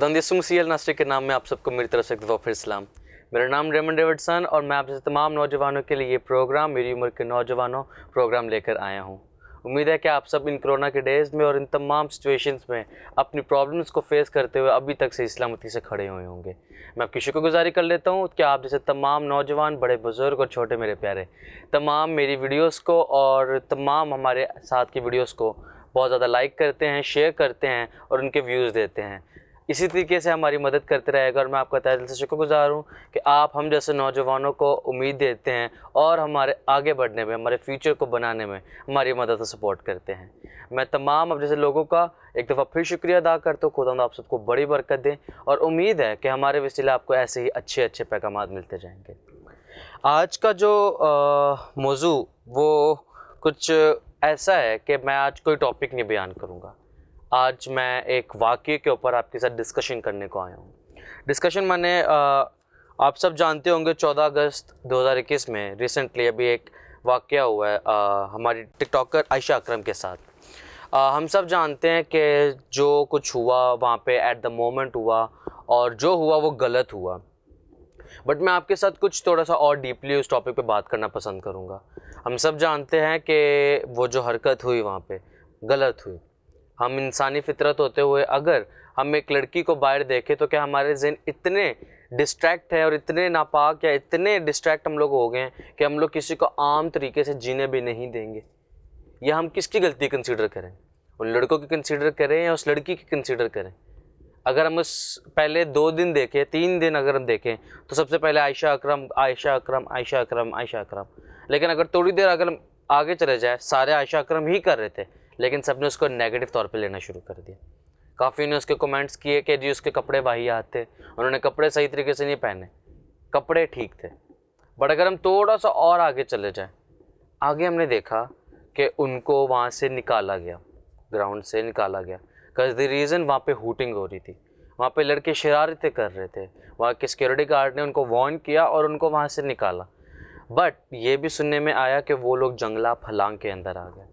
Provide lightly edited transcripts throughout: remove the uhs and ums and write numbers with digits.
खुदावंद यीशु मसीह नासरी के नाम में आप सबको मेरी तरफ से एक दफ़ा फिर सलाम। मेरा नाम रेमंड डेविडसन और मैं आप जैसे तमाम नौजवानों के लिए ये प्रोग्राम मेरी उम्र के नौजवानों प्रोग्राम लेकर आया हूँ। उम्मीद है कि आप सब इन कोरोना के डेज़ में और इन तमाम सिचुएशंस में अपनी प्रॉब्लम्स को फेस करते हुए अभी तक से सलामती से खड़े हुए होंगे। मैं आपकी शुक्रगुजारी कर लेता हूँ कि आप जैसे तमाम नौजवान, बड़े बुज़ुर्ग और छोटे मेरे प्यारे तमाम मेरी वीडियोज़ को और तमाम हमारे साथ की वीडियोज़ को बहुत ज़्यादा लाइक करते हैं, शेयर करते हैं और उनके व्यूज़ देते हैं। इसी तरीके से हमारी मदद करते रहेगा और मैं आपका तहे दिल से शुक्रगुजार हूँ कि आप हम जैसे नौजवानों को उम्मीद देते हैं और हमारे आगे बढ़ने में, हमारे फ्यूचर को बनाने में हमारी मदद और सपोर्ट करते हैं। मैं तमाम अब जैसे लोगों का एक दफ़ा फिर शुक्रिया अदा करता हूँ। खुदा आप सबको बड़ी बरकत दें और उम्मीद है कि हमारे वसीले आपको ऐसे ही अच्छे अच्छे पैगाम मिलते जाएंगे। आज का जो मौजू वो कुछ ऐसा है कि मैं आज कोई टॉपिक नहीं बयान करूँगा। आज मैं एक वाक़ये के ऊपर आपके साथ डिस्कशन करने को आया हूँ। डिस्कशन माने आप सब जानते होंगे 14 अगस्त 2021 में रिसेंटली अभी एक वाक़या हुआ है हमारी टिकटॉकर आयशा अकरम के साथ। हम सब जानते हैं कि जो कुछ हुआ वहाँ पे एट द मोमेंट हुआ और जो हुआ वो गलत हुआ। बट मैं आपके साथ कुछ थोड़ा सा और डीपली उस टॉपिक पे बात करना पसंद करूँगा। हम सब जानते हैं कि वो जो हरकत हुई वहाँ पे गलत हुई। हम इंसानी फितरत होते हुए अगर हम एक लड़की को बाहर देखें तो क्या हमारे ज़हन इतने डिस्ट्रैक्ट है और इतने नापाक या इतने डिस्ट्रैक्ट हम लोग हो गए हैं कि हम लोग किसी को आम तरीके से जीने भी नहीं देंगे। या हम किसकी गलती कंसीडर करें, उन लड़कों की कंसीडर करें या उस लड़की की कंसीडर करें? अगर हम उस पहले 2 दिन देखें, 3 दिन अगर हम देखें तो सबसे पहले आयशा अकरम, आयशा अकरम, आयशा अकरम, आयशा अकरम। लेकिन अगर थोड़ी देर अगर हम आगे चले जाए, सारे आयशा अकरम ही कर रहे थे, लेकिन सबने उसको नेगेटिव तौर पे लेना शुरू कर दिया। काफ़ी ने उसके कमेंट्स किए कि जी उसके कपड़े वाहियात थे, उन्होंने कपड़े सही तरीके से नहीं पहने, कपड़े ठीक थे। बट अगर हम थोड़ा सा और आगे चले जाएं, आगे हमने देखा कि उनको वहाँ से निकाला गया, ग्राउंड से निकाला गया। बिकॉज द रीज़न वहाँ पे हूटिंग हो रही थी, वहाँ पे लड़के शरारतें कर रहे थे। वहाँ के सिक्योरिटी गार्ड ने उनको वार्न किया और उनको वहाँ से निकाला। बट ये भी सुनने में आया कि वो लोग जंगला फलांग के अंदर आ गए।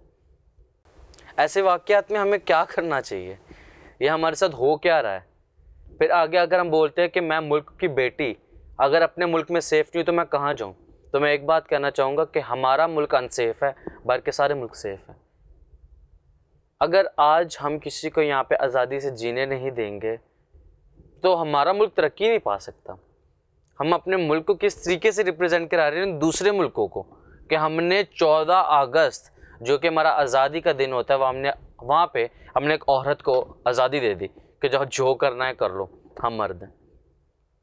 ऐसे वाक़यात में हमें क्या करना चाहिए? ये हमारे साथ हो क्या रहा है? फिर आगे अगर हम बोलते हैं कि मैं मुल्क की बेटी अगर अपने मुल्क में सेफ़ नहीं हूँ तो मैं कहाँ जाऊँ? तो मैं एक बात कहना चाहूँगा कि हमारा मुल्क अनसेफ़ है, बाकी सारे मुल्क सेफ़ हैं। अगर आज हम किसी को यहाँ पे आज़ादी से जीने नहीं देंगे तो हमारा मुल्क तरक्की नहीं पा सकता। हम अपने मुल्क को किस तरीके से रिप्रेजेंट करा रहे हैं दूसरे मुल्कों को कि हमने 14 अगस्त जो कि हमारा आज़ादी का दिन होता है वहाँ पे हमने एक औरत को आज़ादी दे दी कि जो करना है कर लो, हम मर्द हैं।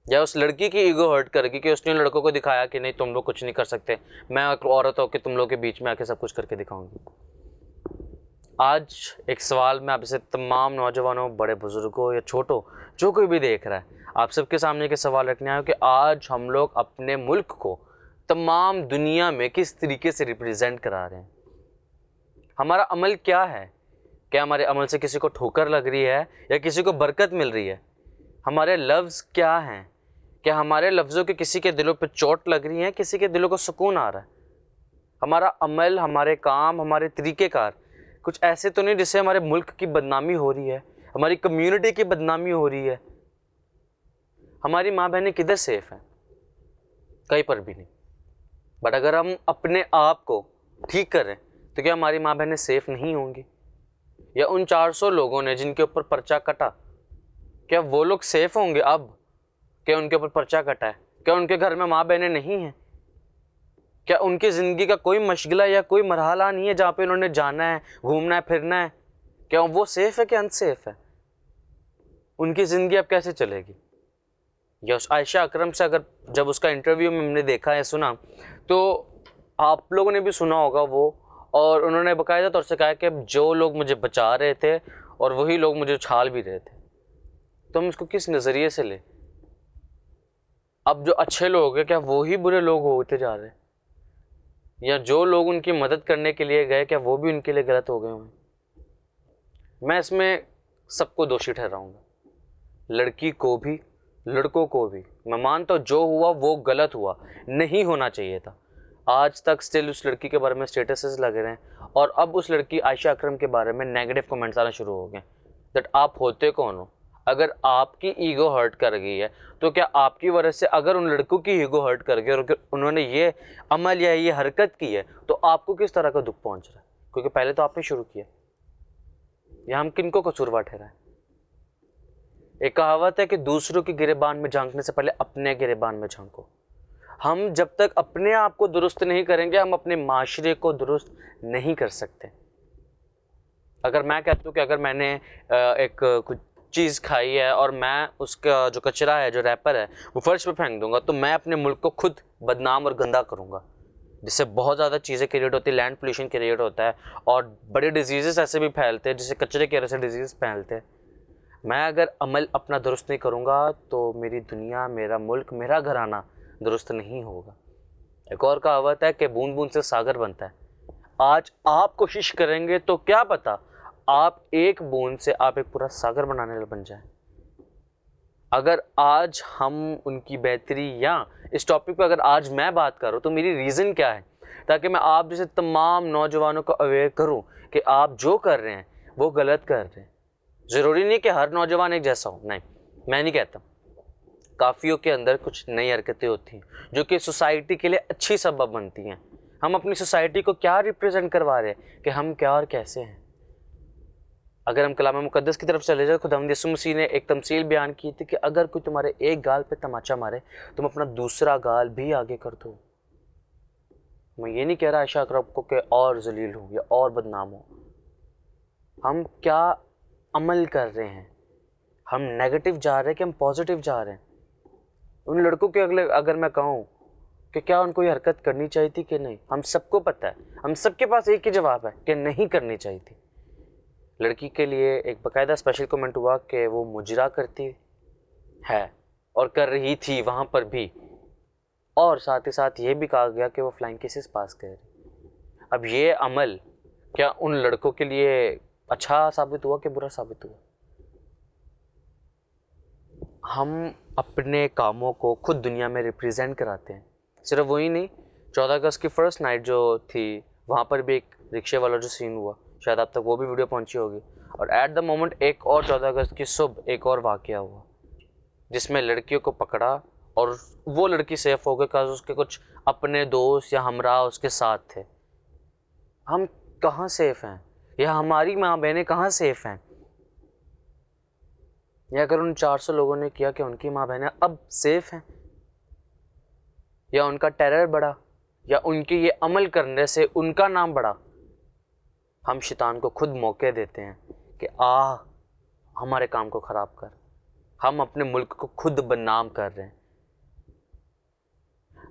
या उस लड़की की ईगो हर्ट करेगी कि उसने लड़कों को दिखाया कि नहीं तुम लोग कुछ नहीं कर सकते, मैं एक औरत होकर तुम लोग के बीच में आके सब कुछ करके दिखाऊंगी। आज एक सवाल मैं आपसे तमाम नौजवानों, बड़े बुजुर्गों या छोटों, जो कोई भी देख रहा है, आप सबके सामने के सवाल रखने आया कि आज हम लोग अपने मुल्क को तमाम दुनिया में किस तरीके से रिप्रेजेंट करा रहे हैं। हमारा अमल क्या है? क्या हमारे अमल से किसी को ठोकर लग रही है या किसी को बरकत मिल रही है? हमारे लफ्ज़ क्या हैं? क्या हमारे लफ्ज़ों के किसी के दिलों पर चोट लग रही है, किसी के दिलों को सुकून आ रहा है? हमारा अमल, हमारे काम, हमारे तरीक़ेकार कुछ ऐसे तो नहीं जिससे हमारे मुल्क की बदनामी हो रही है, हमारी कम्युनिटी की बदनामी हो रही है? हमारी माँ बहनें किधर सेफ़ हैं? कहीं पर भी नहीं। बट अगर हम अपने आप को ठीक करें तो क्या हमारी माँ बहनें सेफ़ नहीं होंगी? या उन 400 लोगों ने जिनके ऊपर पर्चा कटा, क्या वो लोग सेफ़ होंगे अब? क्या उनके ऊपर पर्चा कटा है? क्या उनके घर में माँ बहनें नहीं हैं? क्या उनकी ज़िंदगी का कोई मशगला या कोई मरहला नहीं है जहाँ पे उन्होंने जाना है, घूमना है, फिरना है? क्या वो सेफ़ है कि अनसेफ़ है? उनकी ज़िंदगी अब कैसे चलेगी? या उस आयशा अकरम से अगर जब उसका इंटरव्यू में हमने देखा या सुना तो आप लोगों ने भी सुना होगा वो, और उन्होंने बाकायदा तौर से कहा कि जो लोग मुझे बचा रहे थे और वही लोग मुझे उछाल भी रहे थे। तो हम इसको किस नज़रिए से लें? अब जो अच्छे लोग हैं क्या वो ही बुरे लोग होते जा रहे हैं? या जो लोग उनकी मदद करने के लिए गए क्या वो भी उनके लिए गलत हो गए हों? मैं इसमें सबको दोषी ठहराऊँगा, लड़की को भी, लड़कों को भी। मैं मानता हूँ जो हुआ वो गलत हुआ, नहीं होना चाहिए था। आज तक स्टिल उस लड़की के बारे में स्टेटसेस लगे रहे हैं और अब उस लड़की आयशा अकरम के बारे में नेगेटिव कमेंट्स आना शुरू हो गए दैट आप होते कौन हो, अगर आपकी ईगो हर्ट कर गई है तो क्या आपकी वजह से अगर उन लड़कों की ईगो हर्ट कर गई और अगर उन्होंने ये अमल या ये हरकत की है तो आपको किस तरह का दुख पहुंच रहा है? क्योंकि पहले तो आपने शुरू किया। या हम किनको कसूरवार ठहराएं? एक कहावत है कि दूसरों के गिरेबान में झांकने से पहले अपने गिरेबान में झांको। हम जब तक अपने आप को दुरुस्त नहीं करेंगे हम अपने माशरे को दुरुस्त नहीं कर सकते। अगर मैं कहता हूँ कि अगर मैंने एक कुछ चीज़ खाई है और मैं उसका जो कचरा है, जो रैपर है, वो फर्श पे फेंक दूंगा तो मैं अपने मुल्क को खुद बदनाम और गंदा करूँगा, जिससे बहुत ज़्यादा चीज़ें क्रिएट होती है, लैंड पोल्यूशन क्रिएट होता है और बड़े डिजीज़ ऐसे भी फैलते हैं जिससे कचरे की वजह से डिजीज़ फैलते हैं। मैं अगर अमल अपना दुरुस्त नहीं करूँगा तो मेरी दुनिया, मेरा मुल्क, मेरा घराना दुरुस्त नहीं होगा। एक और कहावत है कि बूंद बूंद से सागर बनता है। आज आप कोशिश करेंगे तो क्या पता आप एक बूंद से आप एक पूरा सागर बनाने बन जाए। अगर आज हम उनकी बेहतरी या इस टॉपिक पर अगर आज मैं बात कर रहा हूँ तो मेरी रीज़न क्या है, ताकि मैं आप जैसे तमाम नौजवानों को अवेयर करूँ कि आप जो कर रहे हैं वो गलत कर रहे हैं। ज़रूरी नहीं कि हर नौजवान एक जैसा हो, नहीं, मैं नहीं कहता। काफ़ियों के अंदर कुछ नई हरकतें होती हैं जो कि सोसाइटी के लिए अच्छी सबब बनती हैं। हम अपनी सोसाइटी को क्या रिप्रेजेंट करवा रहे हैं कि हम क्या और कैसे हैं। अगर हम कलाम मुकद्दस की तरफ चले जाए, खुदावंद यीशु मसीह ने एक तमसील बयान की थी कि अगर कोई तुम्हारे एक गाल पे तमाचा मारे तुम अपना दूसरा गाल भी आगे कर दो। मैं ये नहीं कह रहा आयशा अकरम को कि और जलील हो या और बदनाम हो। हम क्या अमल कर रहे हैं? हम नेगेटिव जा रहे हैं कि हम पॉजिटिव जा रहे हैं? उन लड़कों के अगले अगर मैं कहूँ कि क्या उनको ये हरकत करनी चाहिए थी कि नहीं, हम सबको पता है, हम सबके पास एक ही जवाब है कि नहीं करनी चाहिए थी। लड़की के लिए एक बाकायदा स्पेशल कमेंट हुआ कि वो मुजरा करती है और कर रही थी वहाँ पर भी, और साथ ही साथ ये भी कहा गया कि वो फ्लाइंग केसेस पास कर रही। अब ये अमल क्या उन लड़कों के लिए अच्छा साबित हुआ कि बुरा साबित हुआ? हम अपने कामों को खुद दुनिया में रिप्रेजेंट कराते हैं। सिर्फ वही नहीं, 14 अगस्त की फर्स्ट नाइट जो थी वहाँ पर भी एक रिक्शे वाला जो सीन हुआ, शायद आप तक वो भी वीडियो पहुंची होगी। और एट द मोमेंट एक और 14 अगस्त की सुबह एक और वाक़या हुआ जिसमें लड़कियों को पकड़ा और वो लड़की सेफ हो गई बिकॉज उसके कुछ अपने दोस्त या हमराह उसके साथ थे। हम कहाँ सेफ हैं? या हमारी माँ बहनें कहाँ सेफ हैं? या अगर उन 400 लोगों ने किया कि उनकी माँ बहनें अब सेफ हैं, या उनका टेरर बढ़ा, या उनके ये अमल करने से उनका नाम बढ़ा? हम शैतान को खुद मौके देते हैं कि हमारे काम को ख़राब कर। हम अपने मुल्क को खुद बदनाम कर रहे हैं।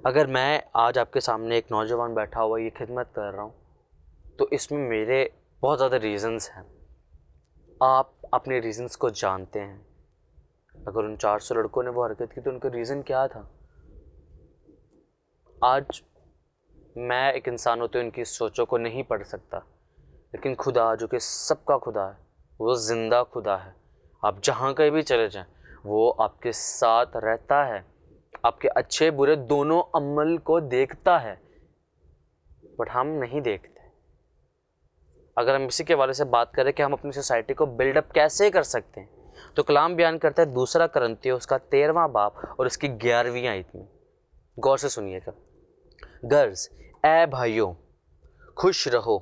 अगर मैं आज आपके सामने एक नौजवान बैठा हुआ ये खिदमत कर रहा हूँ तो इसमें मेरे बहुत ज़्यादा रीज़न्स हैं। आप अपने रीज़न्स को जानते हैं। अगर उन 400 लड़कों ने वो हरकत की तो उनका रीज़न क्या था? आज मैं एक इंसान होते हुए उनकी सोचों को नहीं पढ़ सकता, लेकिन खुदा जो कि सबका खुदा है, वो ज़िंदा खुदा है। आप जहाँ कहीं भी चले जाएं वो आपके साथ रहता है, आपके अच्छे बुरे दोनों अमल को देखता है, बट हम नहीं देखते। अगर हम इसी के हवाले से बात करें कि हम अपनी सोसाइटी को बिल्डअप कैसे कर सकते हैं, तो कलाम बयान करता है 2 कुरिन्थियों उसका 13वां बाब और उसकी 11वीं आयत में। गौर से सुनिएगा। गर्ज ए भाइयों, खुश रहो,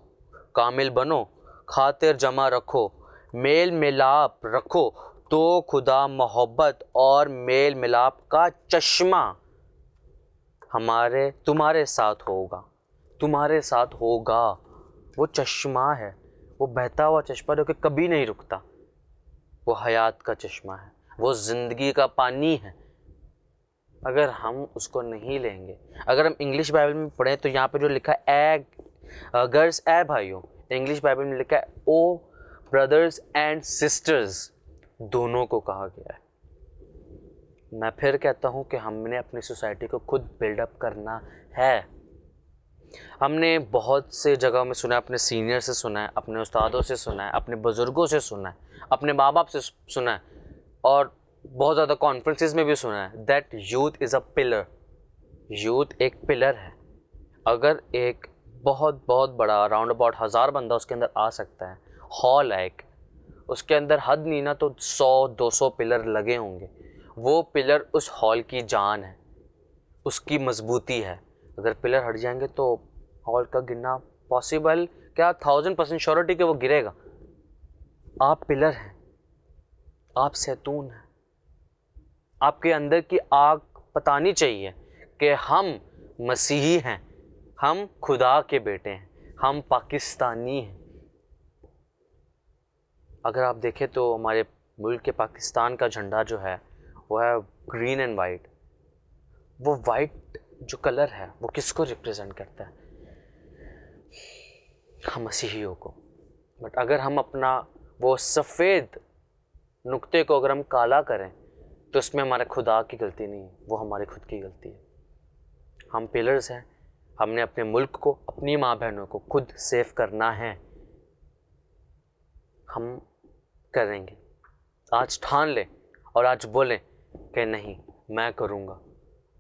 कामिल बनो, खातिर जमा रखो, मेल मिलाप रखो, तो खुदा मोहब्बत और मेल मिलाप का चश्मा तुम्हारे साथ होगा। तुम्हारे साथ होगा। वो चश्मा है, वो बहता हुआ चश्मा जो कि कभी नहीं रुकता। वो हयात का चश्मा है, वो ज़िंदगी का पानी है। अगर हम उसको नहीं लेंगे, अगर हम इंग्लिश बाइबल में पढ़ें तो यहाँ पे जो लिखा है गर्ल्स ए भाइयों, इंग्लिश बाइबल में लिखा है ओ ब्रदर्स एंड सिस्टर्स, दोनों को कहा गया है। मैं फिर कहता हूँ कि हमने अपनी सोसाइटी को खुद बिल्डअप करना है। हमने बहुत से जगह में सुना है, अपने सीनियर से सुना है, अपने उस्तादों से सुना है, अपने बुज़ुर्गों से सुना है, अपने माँ बाप से सुना है, और बहुत ज़्यादा कॉन्फ्रेंसेस में भी सुना है that youth is a pillar. Youth एक पिलर है। अगर एक बहुत बहुत बड़ा अराउंड अबाउट 1000 बंदा उसके अंदर आ सकता है, हॉल है एक, उसके अंदर हद नहीं ना तो 100-200 पिलर लगे होंगे। वो पिलर उस हॉल की जान है, उसकी मजबूती है। अगर पिलर हट जाएंगे तो हॉल का गिरना पॉसिबल क्या, 1000% श्योरिटी कि वो गिरेगा। आप पिलर हैं, आप सैतून हैं, आपके अंदर की आग बतानी चाहिए कि हम मसीही हैं, हम खुदा के बेटे हैं, हम पाकिस्तानी हैं। अगर आप देखें तो हमारे मुल्क के पाकिस्तान का झंडा जो है वो है ग्रीन एंड वाइट। वो वाइट जो कलर है वो किसको रिप्रेजेंट करता है? हम मसीहियों को। बट अगर हम अपना वो सफ़ेद नुक्ते को अगर हम काला करें तो इसमें हमारे खुदा की गलती नहीं है, वो हमारी खुद की गलती है। हम पिलर्स हैं, हमने अपने मुल्क को, अपनी माँ बहनों को खुद सेव करना है। हम करेंगे। आज ठान लें और आज बोलें कि नहीं, मैं करूँगा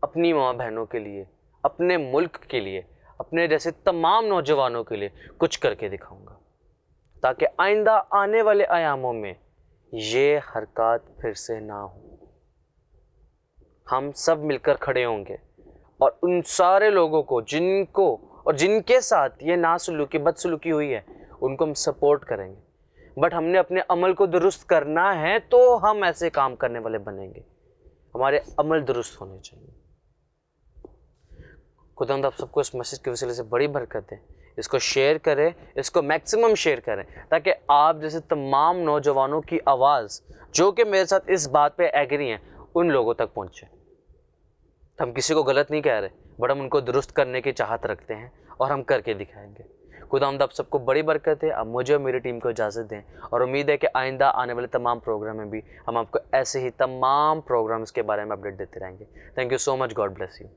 अपनी माँ बहनों के लिए, अपने मुल्क के लिए, अपने जैसे तमाम नौजवानों के लिए कुछ करके दिखाऊंगा, ताकि आइंदा आने वाले आयामों में ये हरकत फिर से ना हो। हम सब मिलकर खड़े होंगे और उन सारे लोगों को जिनको और जिनके साथ ये नासलूकी बदसलूकी हुई है उनको हम सपोर्ट करेंगे। बट हमने अपने अमल को दुरुस्त करना है तो हम ऐसे काम करने वाले बनेंगे। हमारे अमल दुरुस्त होने चाहिए। खुदावंद आप सबको इस मैसेज के वसीले से बड़ी बरकत दे। इसको शेयर करें, इसको मैक्सिमम शेयर करें, ताकि आप जैसे तमाम नौजवानों की आवाज़ जो कि मेरे साथ इस बात पे एग्री हैं उन लोगों तक पहुँचे। हम किसी को गलत नहीं कह रहे, बट हम उनको दुरुस्त करने की चाहत रखते हैं और हम करके दिखाएंगे। खुदावंद आप सबको बड़ी बरकत है। अब मुझे और मेरी टीम को इजाज़त दें और उम्मीद है कि आइंदा आने वाले तमाम प्रोग्राम में भी हम आपको ऐसे ही तमाम प्रोग्राम्स के बारे में अपडेट देते रहेंगे। Thank you so much. God bless you.